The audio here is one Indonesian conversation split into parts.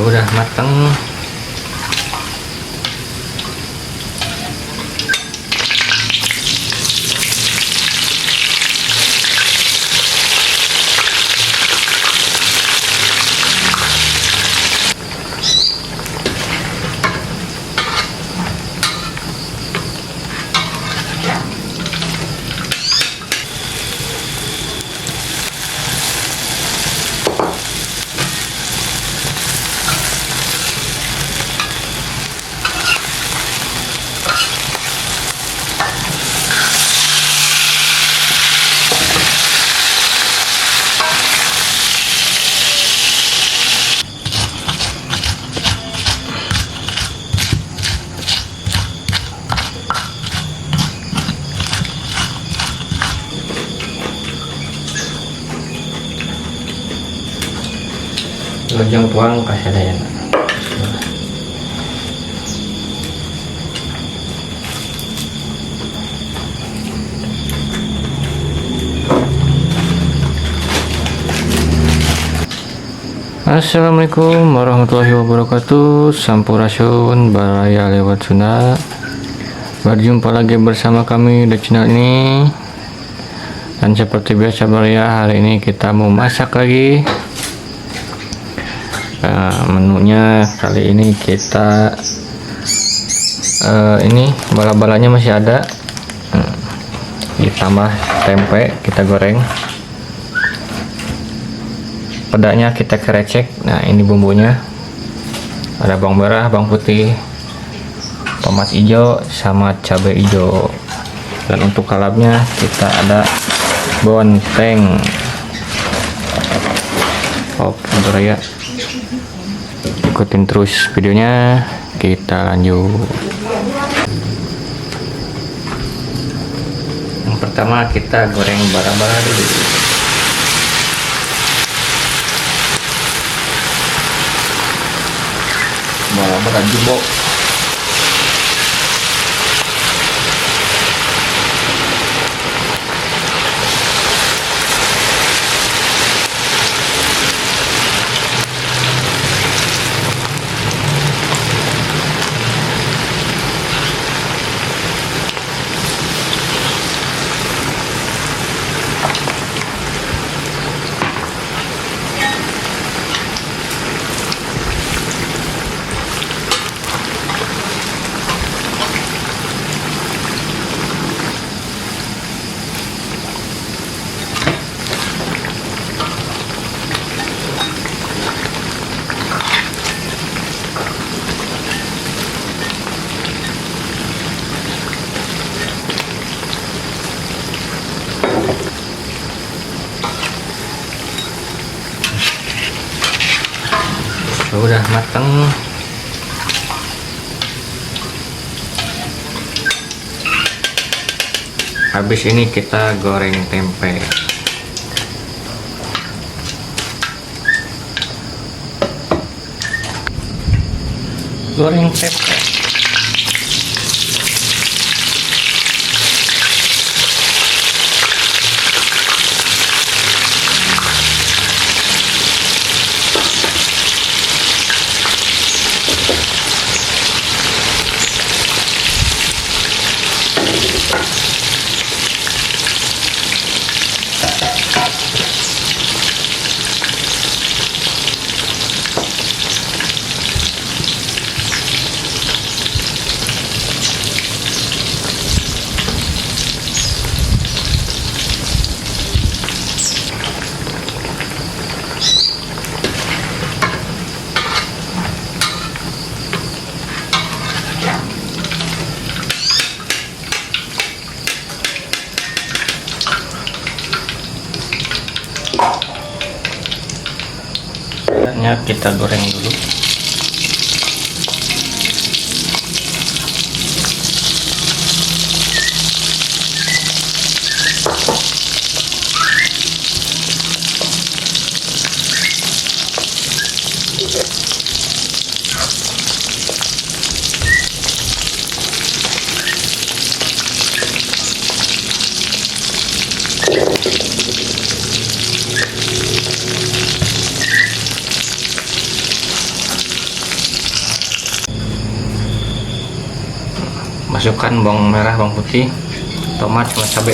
udah mateng. Lojong tuang kasih ada ya. Assalamualaikum warahmatullahi wabarakatuh. Sampurasun baraya lewat Sunda. Berjumpa lagi bersama kami di channel ini. Dan seperti biasa baraya, hari ini kita mau masak lagi. Menunya kali ini kita ini bala-balanya masih ada, ditambah tempe kita goreng, pedanya kita kerecek. Nah, ini bumbunya ada bawang merah, bawang putih, tomat hijau sama cabai hijau. Dan untuk kalapnya kita ada bonteng. Ya, ikutin terus videonya, kita lanjut. Yang pertama kita goreng bara-bara dulu. Bara-bara jumbo. Udah mateng. Habis ini kita goreng tempe. Goreng tempe. Kita goreng dulu. masukkan bawang merah, bawang putih, tomat sama cabai.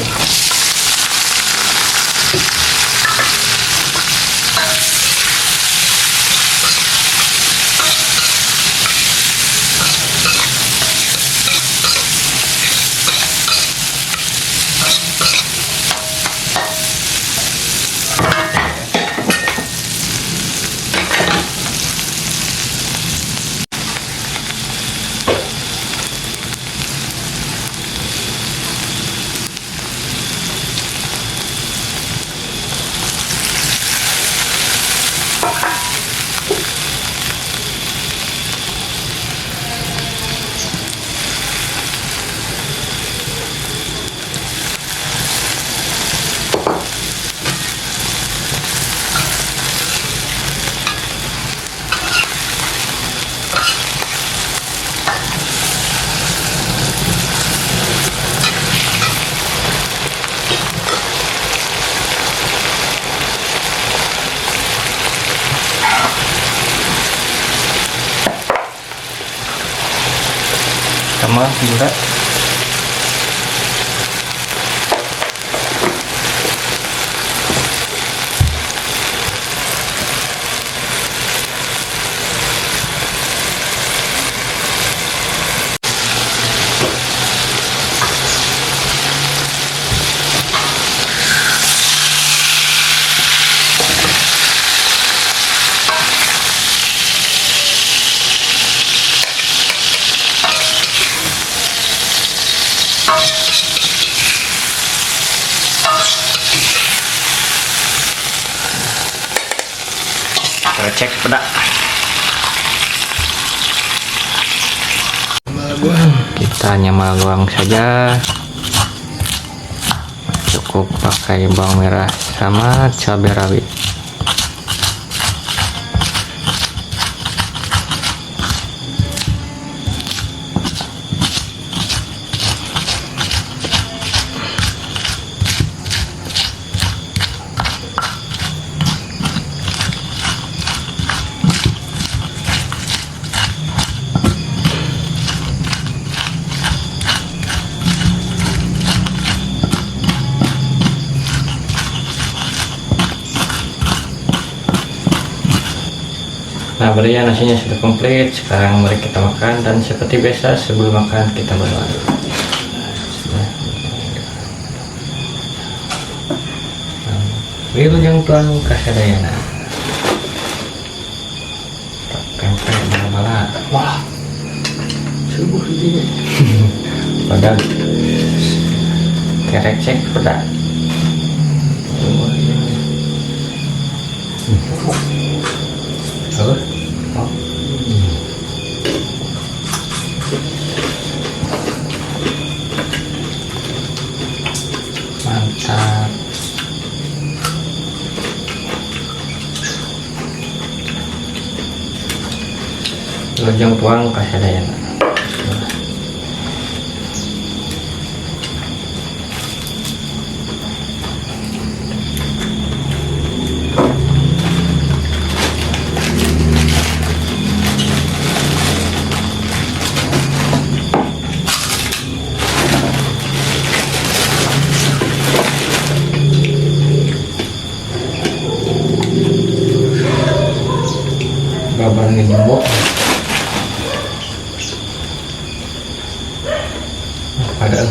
Sama gula, kita cek pedak. Kita hanya maluang saja, cukup pakai bawang merah sama cabai rawit. Nah, berarti nasinya sudah komplit. Sekarang mari kita makan, dan seperti biasa sebelum makan kita berdoa dulu. Wilujeng Tuhan kasadayana. Tempe bala. Wah, subuh ini. Padahal kerek cek pedak. Mantap. Wilujeng Tuhan kasadayana. Babar ini jembok. Padahal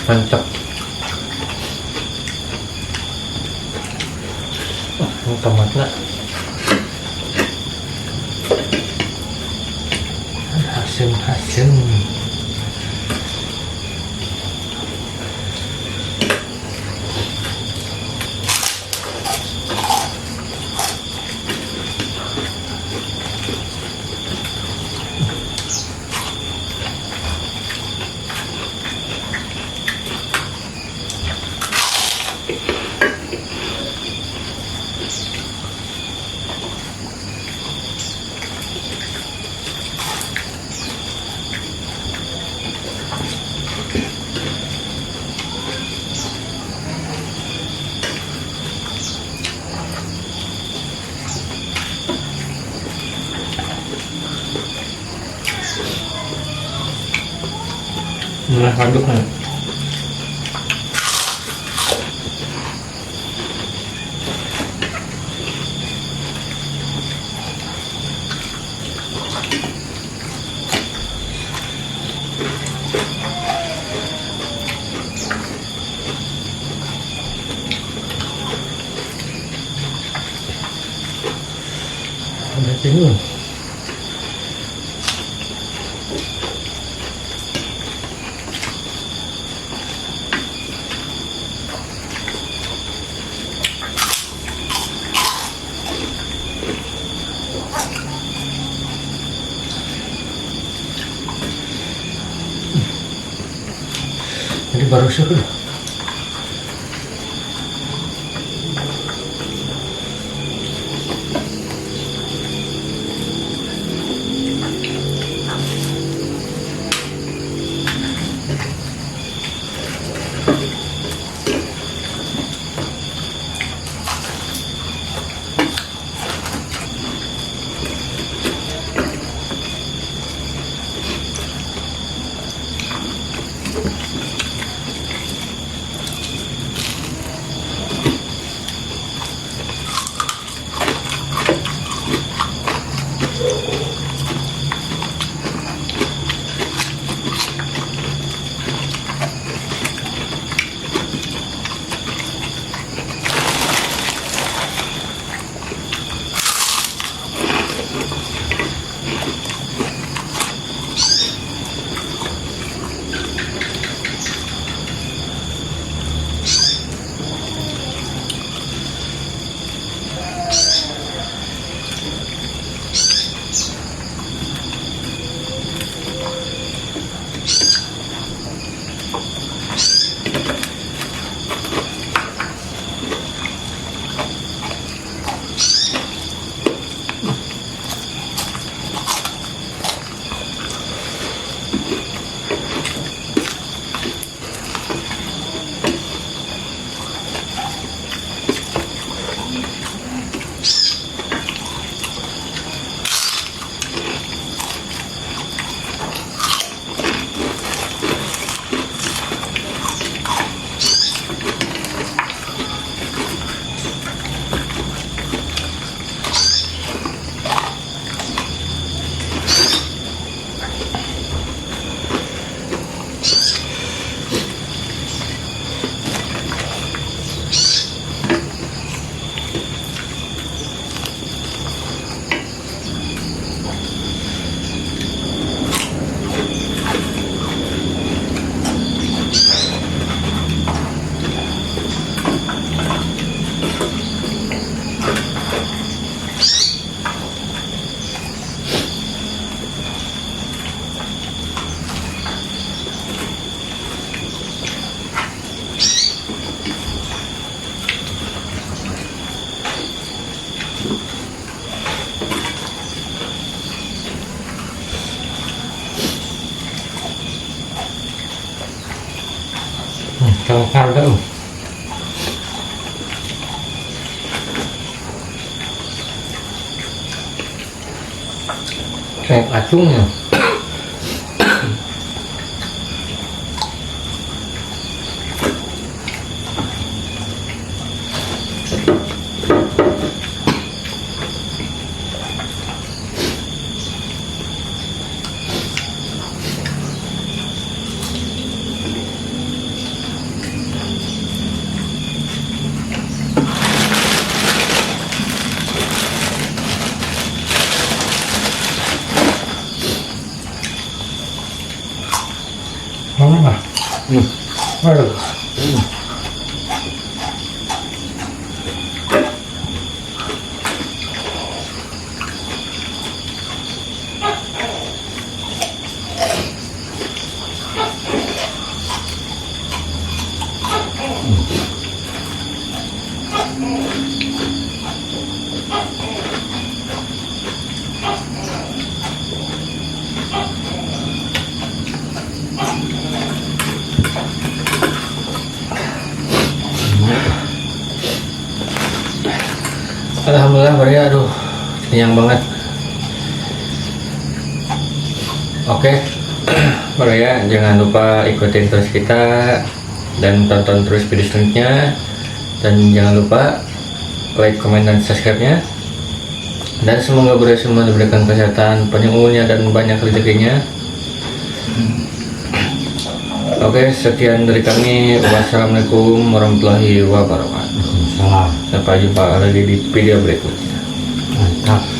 mantap. Tomatnya asem-asem. Nah, aduknya. Ini baru seru. Kalau harga kayak acungnya. Mana? Waduh. Alhamdulillah Maria, aduh kenyang banget. Oke, Bro ya, jangan lupa ikutin terus kita dan tonton terus video selanjutnya, dan jangan lupa like, komen, dan subscribe-nya. Dan semoga bro semua diberikan kesehatan, panjang umurnya, dan banyak rezekinya. Oke, sekian dari kami. Wassalamualaikum warahmatullahi wabarakatuh. Salam. Sampai jumpa lagi di video berikutnya. Mantap.